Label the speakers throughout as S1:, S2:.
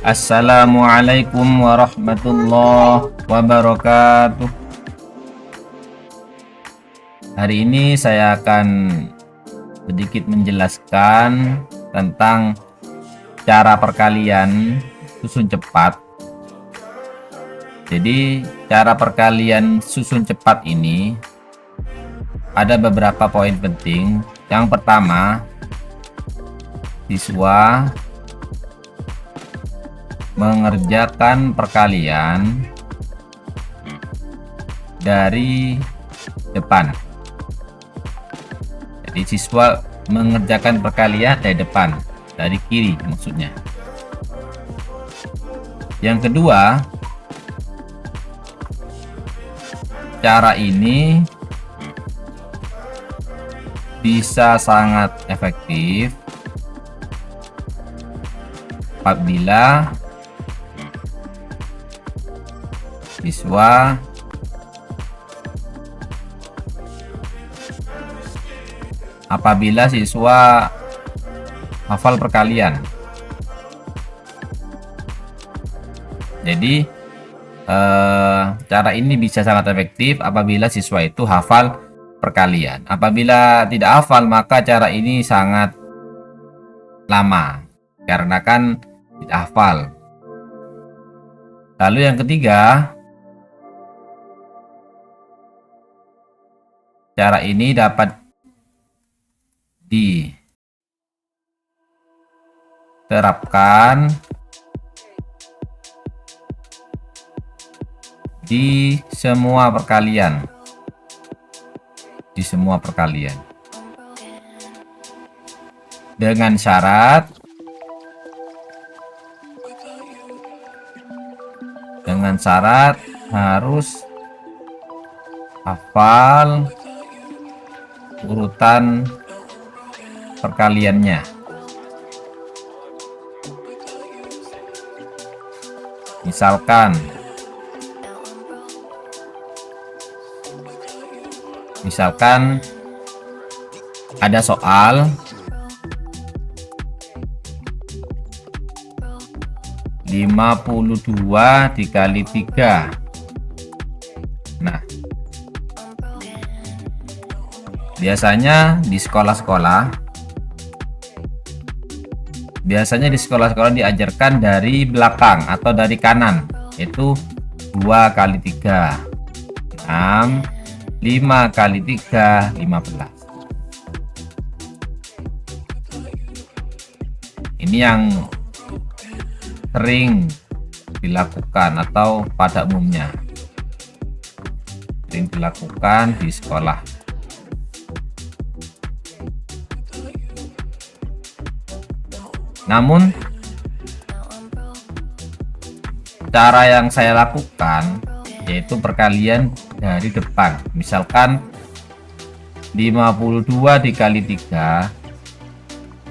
S1: Assalamualaikum warahmatullahi wabarakatuh. Hari ini saya akan sedikit menjelaskan tentang cara perkalian susun cepat. Jadi cara perkalian susun cepat ini ada beberapa poin penting. Yang pertama, siswa mengerjakan perkalian dari depan. Jadi siswa mengerjakan perkalian dari depan, dari kiri maksudnya. Yang kedua, cara ini bisa sangat efektif apabila siswa hafal perkalian. Jadi cara ini bisa sangat efektif apabila siswa itu hafal perkalian. Apabila tidak hafal, maka cara ini sangat lama karena kan tidak hafal. Lalu yang ketiga, cara ini dapat diterapkan di semua perkalian. Dengan syarat harus hafal urutan perkaliannya. Misalkan ada soal 52 dikali 3. Nah, biasanya di sekolah-sekolah diajarkan dari belakang atau dari kanan, yaitu 2 kali 3 6, 5 kali 3 15. Ini yang sering dilakukan atau pada umumnya sering dilakukan di sekolah. Namun cara yang saya lakukan yaitu perkalian dari depan. Misalkan 52 dikali 3,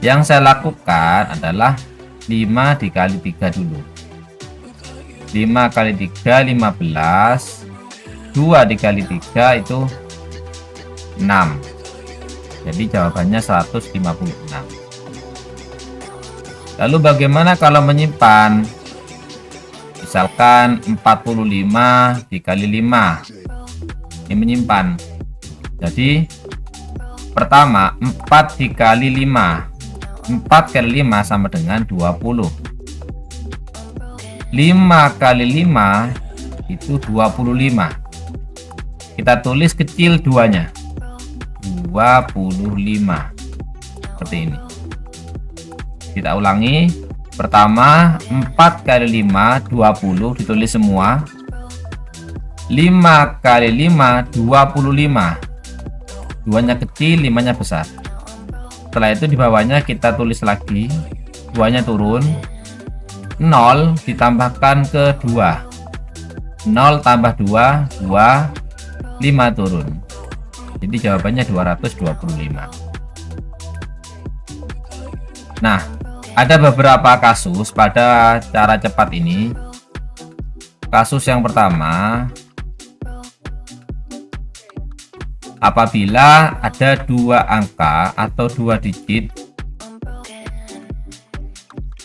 S1: yang saya lakukan adalah 5 dikali 3 dulu. 5 kali 3 15, 2 dikali 3 itu 6. Jadi jawabannya 156. Lalu bagaimana kalau menyimpan? Misalkan 45 dikali 5. Ini menyimpan. Jadi pertama 4 dikali 5. 4 kali 5 sama dengan 20. 5 kali 5 itu 25. Kita tulis kecil 2-nya. 25. Seperti ini. Kita ulangi. Pertama 4 kali 5 20 ditulis semua. 5 kali 5 25. 2-nya kecil, 5-nya besar. Setelah itu di bawahnya kita tulis lagi, 2-nya turun, 0 ditambahkan ke 2, 0 tambah 2 5 turun. Jadi jawabannya 225. Nah, ada beberapa kasus pada cara cepat ini. Kasus yang pertama, apabila ada 2 angka atau 2 digit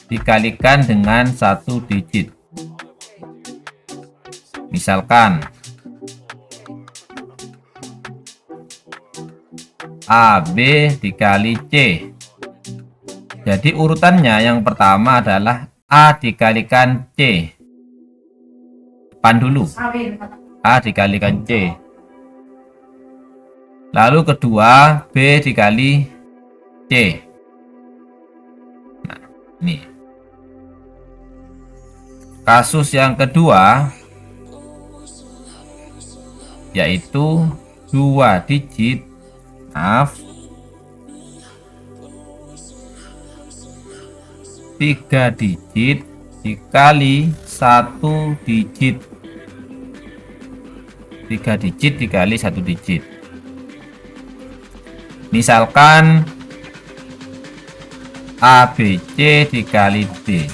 S1: dikalikan dengan 1 digit. Misalkan AB dikali C. Jadi urutannya yang pertama adalah A dikalikan C. Depan dulu. A dikalikan C. Lalu kedua B dikali C. Nah, ini. Kasus yang kedua yaitu 2 digit. Maaf, 3 digit dikali 1 digit. 3 digit dikali 1 digit. Misalkan ABC dikali D.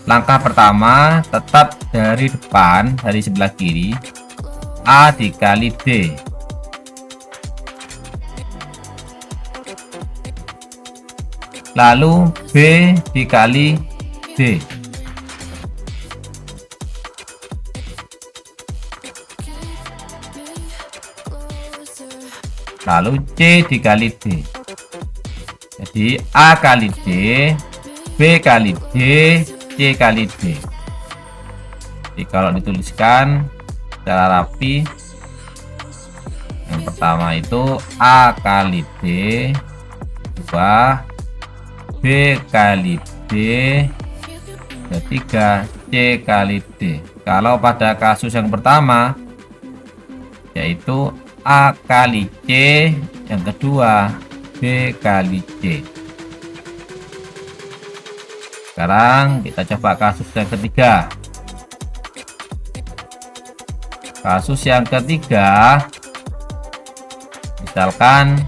S1: Langkah pertama tetap dari depan, dari sebelah kiri, A dikali D. Lalu B dikali D. Lalu C dikali D. Jadi A kali D, B kali D, C kali D. Jadi kalau dituliskan secara rapi, yang pertama itu A kali D, 2 B kali D, ketiga C kali D. Kalau pada kasus yang pertama yaitu A kali C, yang kedua B kali C. Sekarang kita coba kasus yang ketiga. Kasus yang ketiga, misalkan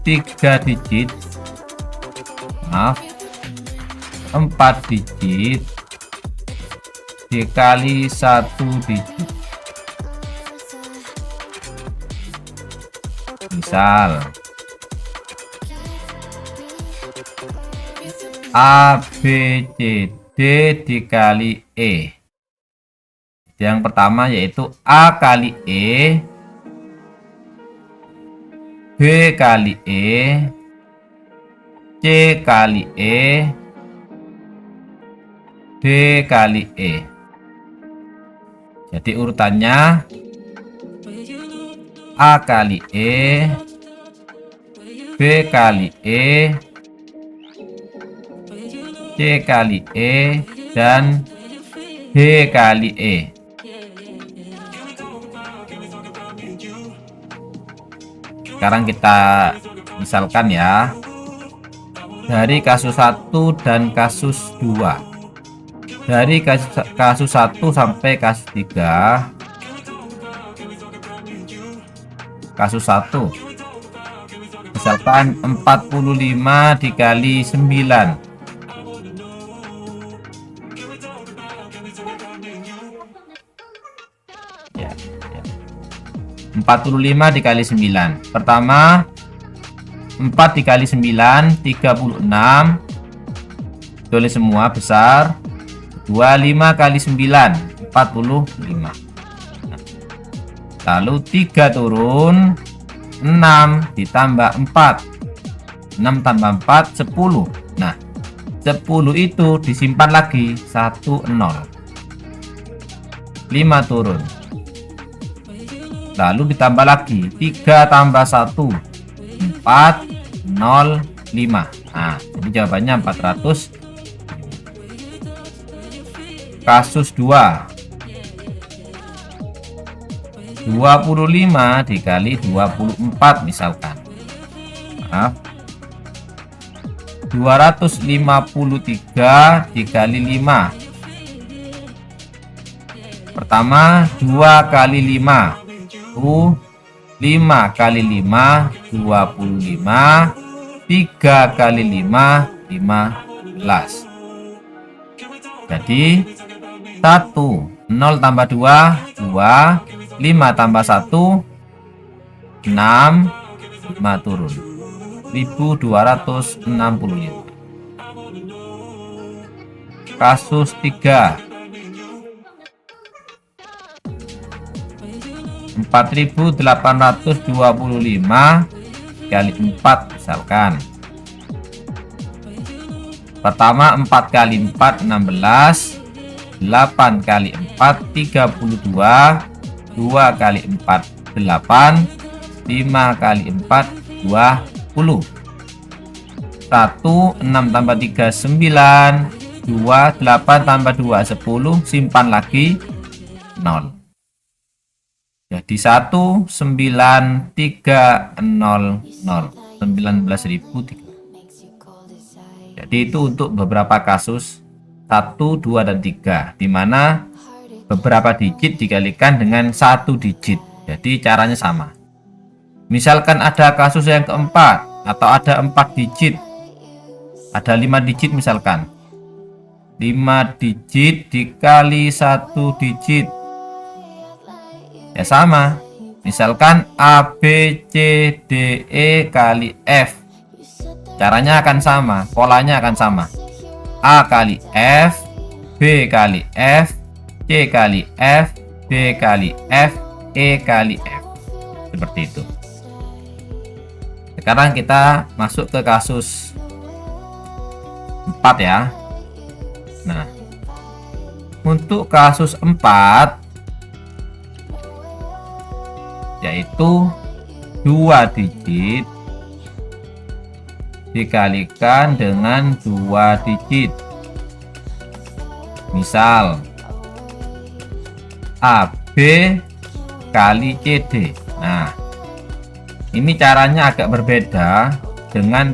S1: 3 digit, maaf, 4 digit dikali 1 digit. Misal A, B, C, D dikali E. Yang pertama yaitu A kali E, B kali E, C kali E, D kali E. Jadi urutannya A kali E, B kali E, C kali E, dan D kali E. Sekarang kita misalkan ya, dari kasus 1 dan kasus 2. Dari kasus 1 sampai kasus 3. Kasus 1 misalkan 45 dikali 9. Ya, ya. 45 dikali 9. Pertama 4 dikali 9 36. Tulis semua besar. 25 kali 9 45. Lalu 3 turun 6 ditambah 4. 6 tambah 4 10. Nah, 10 itu disimpan lagi 1 0. 5 turun. Lalu ditambah lagi 3 tambah 1 4 0 5. Nah, jadi jawabannya 400. Kasus 2. 25 dikali 24 misalkan. Maaf. 253 dikali 5. Pertama 2 kali 5. 5 kali 5 25. 3 kali 5 15. Jadi 1 0 tambah 2 2. 5 tambah 1 6. 5 turun. 4.265. Kasus 3, 4.825 kali 4 misalkan. Pertama 4 kali 4 16, 8 kali 4 32, 2 kali 4 8, 5 kali 4 20. 1 6 tambah 3 9, 2 8 tambah 2 10, simpan lagi 0. Jadi 19.300, 19.000. Jadi itu untuk beberapa kasus 1, 2, dan 3, di mana beberapa digit dikalikan dengan 1 digit. Jadi caranya sama. Misalkan ada kasus yang keempat, atau ada 4 digit, ada 5 digit misalkan. 5 digit dikali 1 digit, ya sama. Misalkan A, B, C, D, E kali F. Caranya akan sama, polanya akan sama. A kali F, B kali F, C kali F, D kali F, E kali F. Seperti itu. Sekarang kita masuk ke kasus 4 ya. Nah, untuk kasus 4, yaitu 2 digit dikalikan dengan 2 digit. Misal AB kali CD. Nah, ini caranya agak berbeda dengan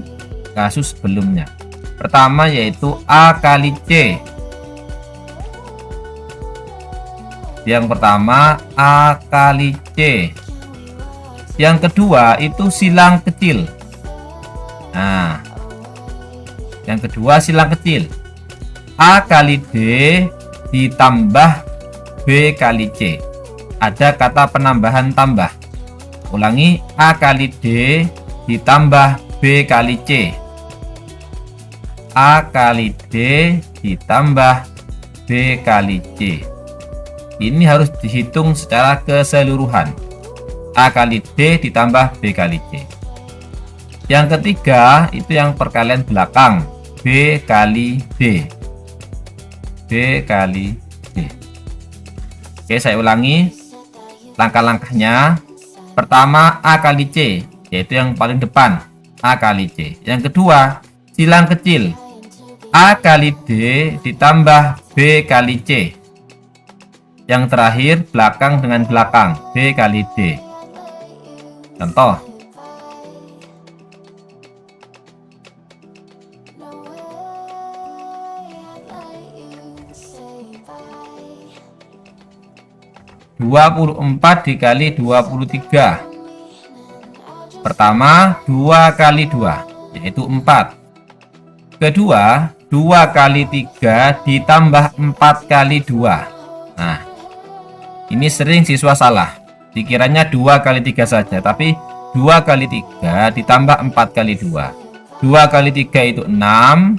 S1: kasus sebelumnya. Pertama yaitu A kali C. Yang pertama A kali C. Yang kedua itu silang kecil. Nah, yang kedua silang kecil. A kali D ditambah B kali C. Ada kata penambahan tambah. Ulangi, A kali D ditambah B kali C. A kali D ditambah B kali C. Ini harus dihitung secara keseluruhan. A kali D ditambah B kali C. Yang ketiga itu yang perkalian belakang, B kali D. B kali D. Oke, saya ulangi langkah-langkahnya. Pertama A kali C, yaitu yang paling depan, A kali C. Yang kedua silang kecil, A kali D ditambah B kali C. Yang terakhir belakang dengan belakang, B kali D. Contoh, (24 dikali 23). Pertama 2 kali 2 yaitu 4. Kedua 2 kali 3 ditambah 4 kali 2. Nah, ini sering siswa salah, dikiranya 2 kali 3 saja, tapi 2 kali 3 ditambah 4 kali 2. 2 kali 3 itu 6,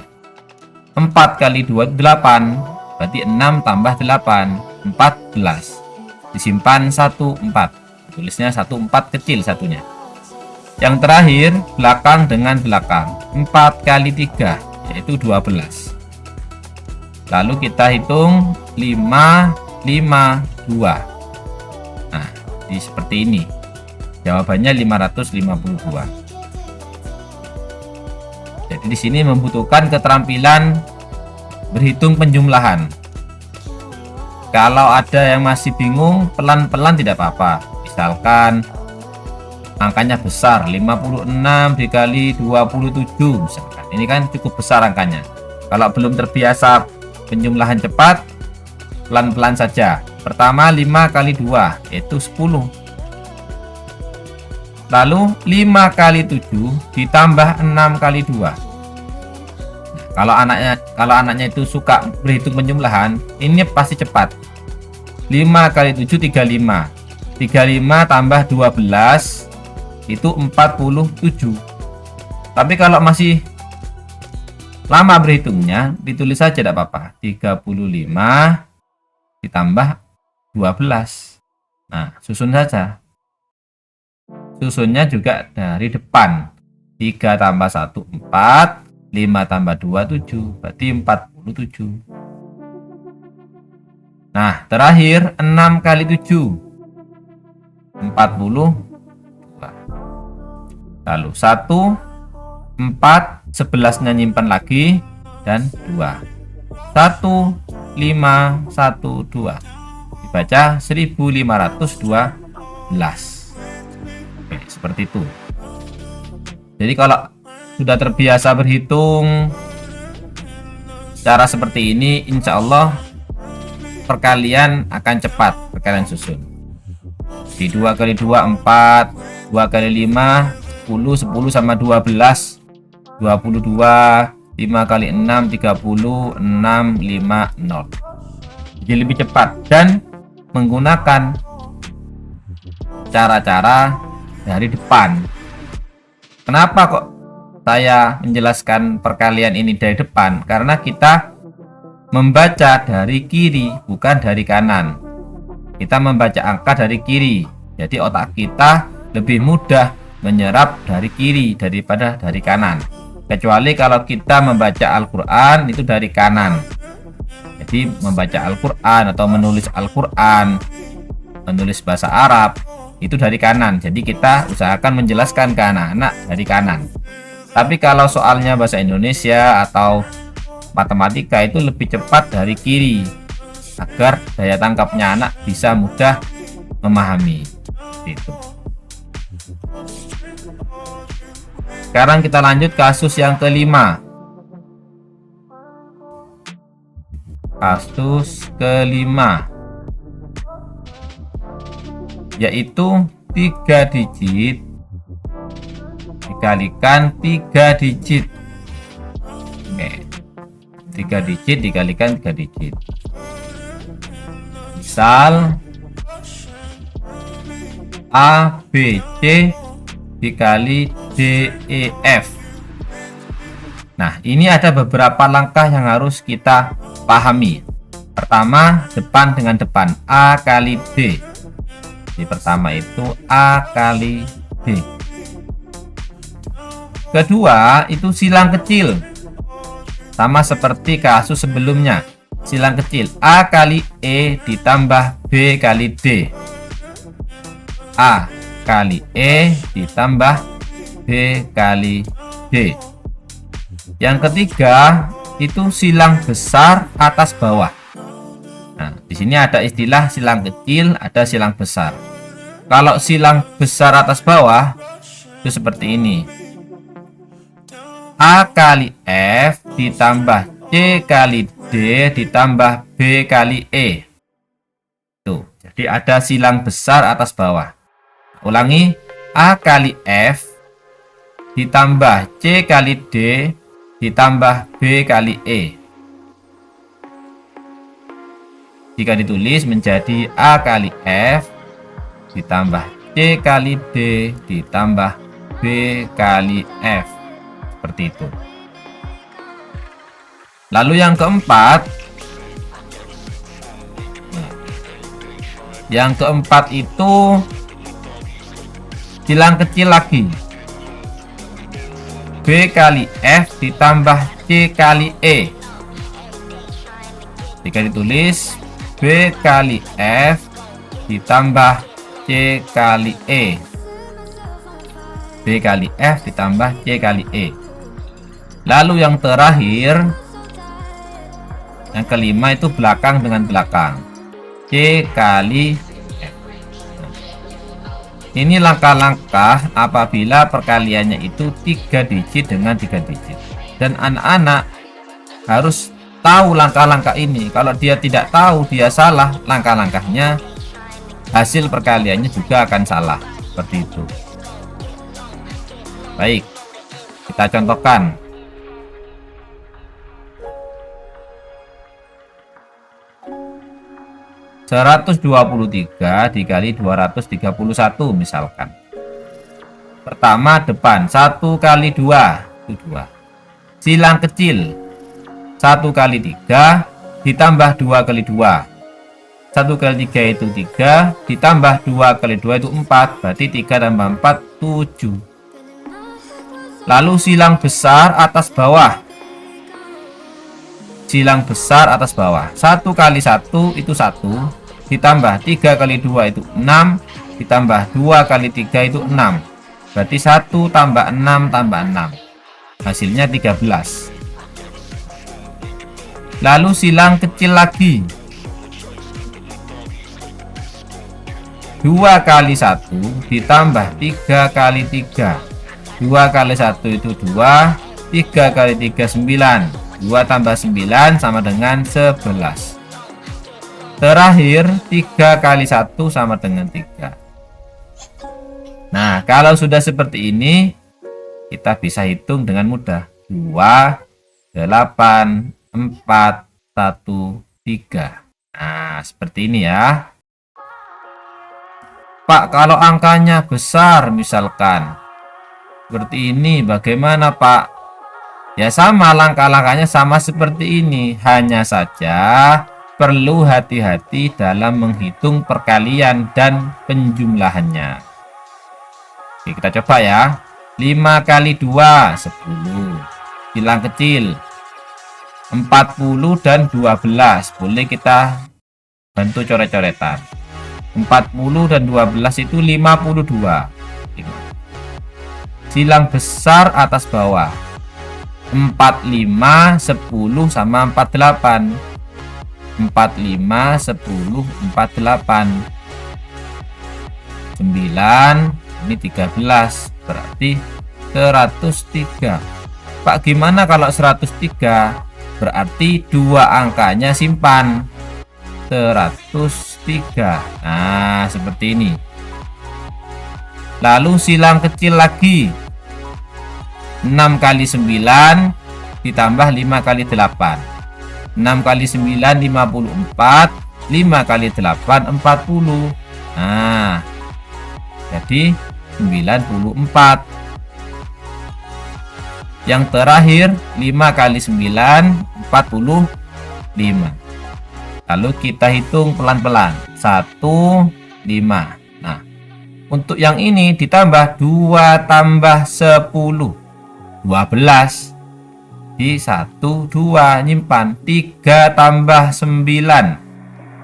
S1: 4 kali 2 itu 8, berarti 6 tambah 8, 14. Disimpan 14, tulisnya 14 kecil satunya. Yang terakhir belakang dengan belakang, 4 kali 3 yaitu 12. Lalu kita hitung 5, 5, 2. Nah, seperti ini. Jawabannya 552. Jadi di sini membutuhkan keterampilan berhitung penjumlahan. Kalau ada yang masih bingung, pelan-pelan tidak apa-apa. Misalkan angkanya besar, 56 dikali 27 misalkan. Ini kan cukup besar angkanya. Kalau belum terbiasa penjumlahan cepat, pelan-pelan saja. Pertama 5 kali 2 yaitu 10. Lalu 5 kali 7 ditambah 6 kali 2. Nah, kalau anaknya itu suka berhitung penjumlahan, ini pasti cepat. 5 kali 7 35. 35 tambah 12 itu 47. Tapi kalau masih lama berhitungnya, ditulis saja tidak apa-apa. 35 ditambah 12. Nah, susun saja. Susunnya juga dari depan. 3 tambah 1, 4. 5 tambah 2, 7. Berarti 47. Nah, terakhir 6 kali 7. 42. Lalu 1, 4, 11-nya nyimpan lagi, dan 2. 1, 5, 1, 2. Dibaca 1512. Oke, seperti itu. Jadi kalau sudah terbiasa berhitung cara seperti ini, insya Allah perkalian akan cepat, perkalian susun. Di 2 kali 2, 4. 2 kali 5, 10. 10 sama 12, 22. 5 kali 6, 30. 6, 5, 0. Jadi lebih cepat dan menggunakan cara-cara dari depan. Kenapa kok saya menjelaskan perkalian ini dari depan? Karena kita membaca dari kiri, bukan dari kanan. Kita membaca angka dari kiri. Jadi otak kita lebih mudah menyerap dari kiri daripada dari kanan. Kecuali kalau kita membaca Al-Quran itu dari kanan. Jadi membaca Al-Quran atau menulis Al-Quran, menulis bahasa Arab, itu dari kanan. Jadi kita usahakan menjelaskan ke anak-anak dari kanan. Tapi kalau soalnya bahasa Indonesia atau matematika itu lebih cepat dari kiri, agar daya tangkapnya anak bisa mudah memahami. Itu. Sekarang kita lanjut kasus yang kelima. Kasus kelima, yaitu 3 digit dikalikan 3 digit. Oke. 3 digit dikalikan 3 digit. Misal A, B, C dikali D, E, F. Nah, ini ada beberapa langkah yang harus kita pahami. Pertama, depan dengan depan, A kali B. Jadi pertama itu A kali B. Kedua, itu silang kecil. Sama seperti kasus sebelumnya. Silang kecil, A kali E ditambah B kali D. A kali E ditambah B kali D. Yang ketiga, itu silang besar atas bawah. Nah, di sini ada istilah silang kecil, ada silang besar. Kalau silang besar atas bawah itu seperti ini. A kali F ditambah C kali D ditambah B kali E. Tuh, jadi ada silang besar atas bawah. Ulangi, A kali F ditambah C kali D ditambah B kali E. Jika ditulis menjadi A kali F ditambah C kali D ditambah B kali F. Seperti itu. Lalu yang keempat, itu silang kecil lagi. B kali F ditambah C kali E. Jika ditulis B kali F ditambah C kali E. B kali F ditambah C kali E. Lalu yang terakhir, yang kelima itu belakang dengan belakang, C kali F. Ini langkah-langkah apabila perkaliannya itu 3 digit dengan 3 digit. Dan anak-anak harus tahu langkah-langkah ini. Kalau dia tidak tahu, dia salah langkah-langkahnya, hasil perkaliannya juga akan salah. Seperti itu. Baik, kita contohkan. (123 dikali 231) misalkan. pertama depan 1 kali 2 itu 2. Silang kecil 1 kali 3 ditambah 2 kali 2. 1 kali 3 itu 3 ditambah 2 kali 2 itu 4, berarti 3 tambah 4 7. Lalu silang besar atas bawah. Silang besar atas bawah 1 kali 1 itu 1 ditambah 3 kali 2 itu 6 ditambah 2 kali 3 itu 6, berarti 1 tambah 6 tambah 6 hasilnya 13. Lalu silang kecil lagi 2 kali 1 ditambah 3 kali 3. 2 kali 1 itu 2, 3 kali 3 9. 2 tambah 9 sama dengan 11. Terakhir 3 kali 1 sama dengan 3. Nah, kalau sudah seperti ini kita bisa hitung dengan mudah. 2, 8, 4, 1, 3. Nah, seperti ini ya. Pak, kalau angkanya besar misalkan seperti ini bagaimana Pak? Ya sama, langkah-langkahnya sama seperti ini, hanya saja perlu hati-hati dalam menghitung perkalian dan penjumlahannya. Oke, kita coba ya. 5 kali 2 10. Silang kecil 40 dan 12. Boleh kita bantu coret-coretan. 40 dan 12 itu 52. Silang besar atas bawah 45 10 sama 48. 45 10 48 9, ini 13, berarti 103. Pak, gimana kalau 103? Berarti dua angkanya simpan 103. Nah, seperti ini. Lalu silang kecil lagi 6 kali 9 ditambah 5 kali 8. 6 kali 9 54, 5 kali 8 40. Nah, jadi 94. Yang terakhir 5 kali 9 45. Lalu kita hitung pelan-pelan. 1 5. Nah, untuk yang ini ditambah 2 tambah 10 12. Di 1 2 nyimpan. 3 tambah 9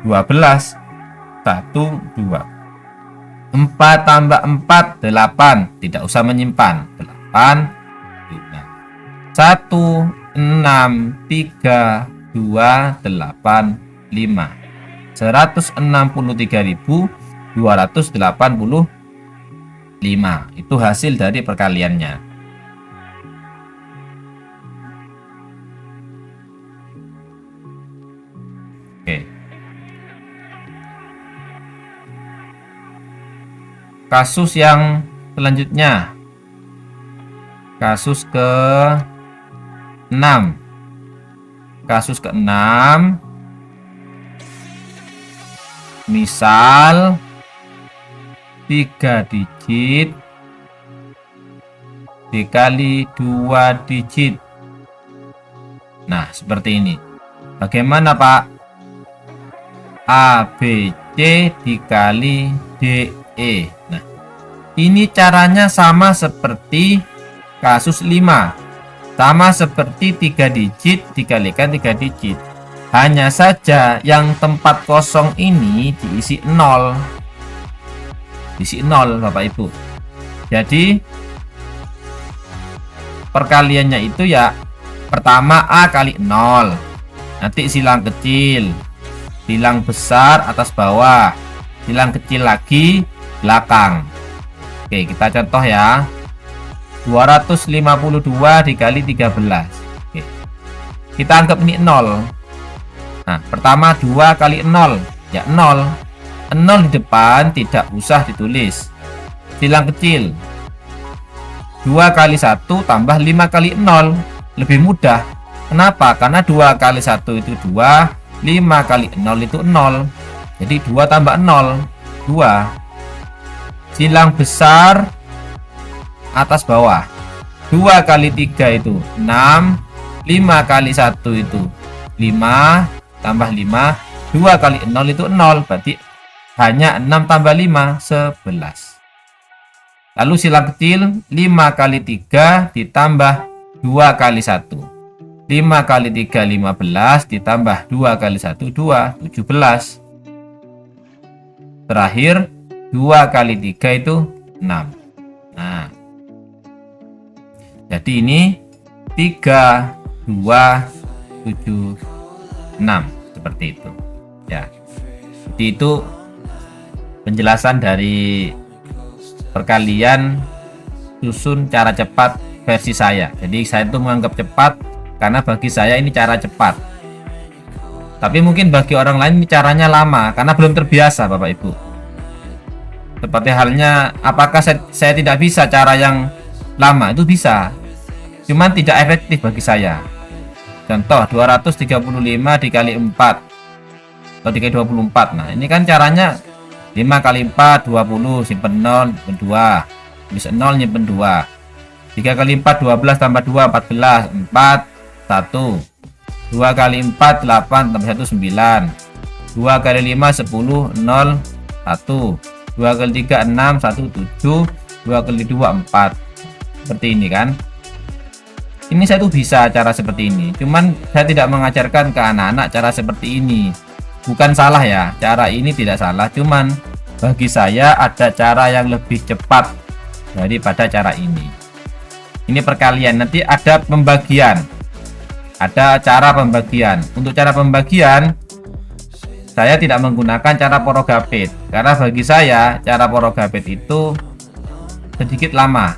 S1: 12. 1 2. 4 tambah 4 8. Tidak usah menyimpan. 8 5 1 6 3 2 8 5. 163.285. Itu hasil dari perkaliannya. Oke. Kasus yang selanjutnya. Kasus ke-6. Kasus ke-6. Misal 3 digit dikali 2 digit. Nah, seperti ini. Bagaimana, Pak? A, B, C dikali D, E. Nah, ini caranya sama seperti kasus 5. Sama seperti 3 digit dikalikan 3 digit. Hanya saja yang tempat kosong ini diisi 0. Diisi 0, Bapak Ibu. Jadi perkaliannya itu ya pertama A kali 0. Nanti silang kecil, silang besar atas bawah, silang kecil lagi belakang. Oke, kita contoh ya. 252 dikali 13. Oke. Kita anggap ini 0. Nah, pertama 2 kali 0, ya 0. 0 di depan tidak usah ditulis. Silang kecil. 2 kali 1 tambah 5 kali 0. Lebih mudah. Kenapa? Karena 2 kali 1 itu 2, 5 kali 0 itu 0. Jadi 2 tambah 0, 2. Silang besar atas bawah. 2 kali 3 itu 6, 5 kali 1 itu 5, tambah 5, 2 kali 0 itu 0, berarti hanya 6 tambah 5, 11. Lalu silang kecil, 5 kali 3 ditambah 2 kali 1. 5 kali 3, 15, ditambah 2 kali 1, 2, 17. Terakhir, 2 kali 3 itu 6. Nah, jadi ini 3, 2, 7, 6. Seperti itu. Ya, jadi itu penjelasan dari perkalian susun cara cepat versi saya. Jadi saya itu menganggap cepat karena bagi saya ini cara cepat. Tapi mungkin bagi orang lain ini caranya lama karena belum terbiasa, Bapak Ibu. Seperti halnya apakah saya tidak bisa cara yang lama? Itu bisa. Cuman tidak efektif bagi saya. Contoh 235 dikali 4 atau dikali 24. Nah, ini kan caranya 5 kali 4 20, simpen 0, simpen 2, tulis 0, nyimpen 2. 3 kali 4 12 tambah 2 14, 4 1. 2 kali 4 8 tambah 1 9. 2 kali 5 10 0 1. 2 kali 3 6 1 7. 2 kali 2 4. Seperti ini kan. Ini saya tuh bisa cara seperti ini. Cuman saya tidak mengajarkan ke anak-anak cara seperti ini. Bukan salah ya, cara ini tidak salah, cuman bagi saya ada cara yang lebih cepat daripada cara ini. Ini perkalian, nanti ada pembagian. Ada cara pembagian. Untuk cara pembagian saya tidak menggunakan cara porogapit karena bagi saya cara porogapit itu sedikit lama.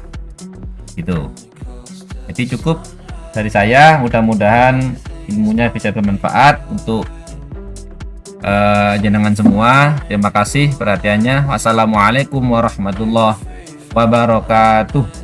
S1: Gitu. Jadi cukup dari saya, mudah-mudahan ilmunya bisa bermanfaat untuk jenengan semua. Terima kasih perhatiannya. Wassalamualaikum warahmatullahi wabarakatuh.